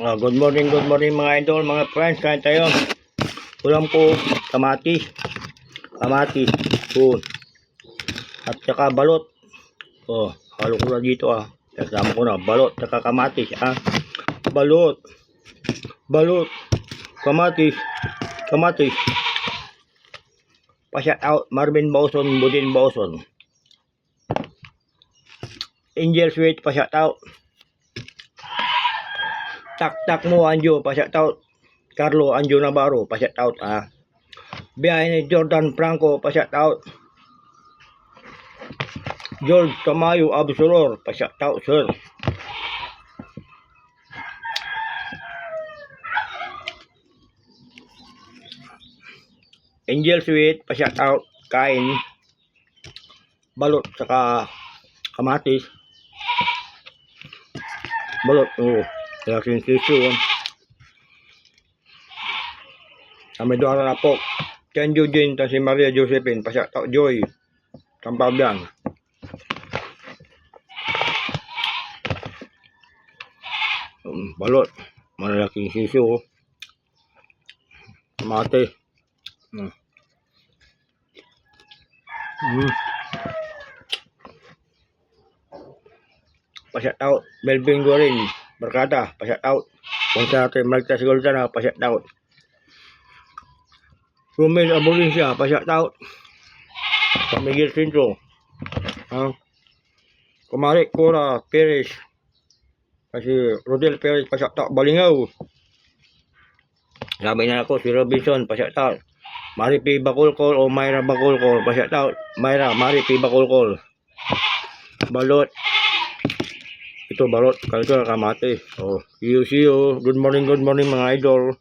Good morning mga idol, mga friends. Kain tayo. Ulam ko, kamatis. Yun. At saka balot. Halo ko na dito Kasama ko na, balot, saka kamatis Balot. Kamatis. Pa-shout out, Marvin Bauson, Budin Bauson. Angel Sweet, pa-shout out. Tak mo Anjo, pa-shout out. Carlo Anjo Navarro, pa-shout out Biyahe ni Jordan Franco, pa-shout out. George Tamayo Absolor, pa-shout out sir. Angel Sweet, pa-shout out. Kain balot saka kamatis. Balot, laking sisu. Kami doon na po. Ken Eugene, si Maria Josephine, pa-shout out. Joy Tampabian. Balot, malaking sisu. Mate. Pa-shout out Melvin Guarin Barkada, pa-shout out. Kung sa atin Malta Sigolta, pa-shout out. Romel Abolincia, pa-shout out. Miguel Cinto, Kumari Cora Perez, kasi Rodel Perez, pa-shout out. Balingaw, sabi na ako si Robinson, pa-shout out. Mari P. Bakulkol o Myra Bakulkol, pa-shout out. Mari P. Bakulkol. Balot. Ito balot, kalito na kamate. See you. Good morning mga idol.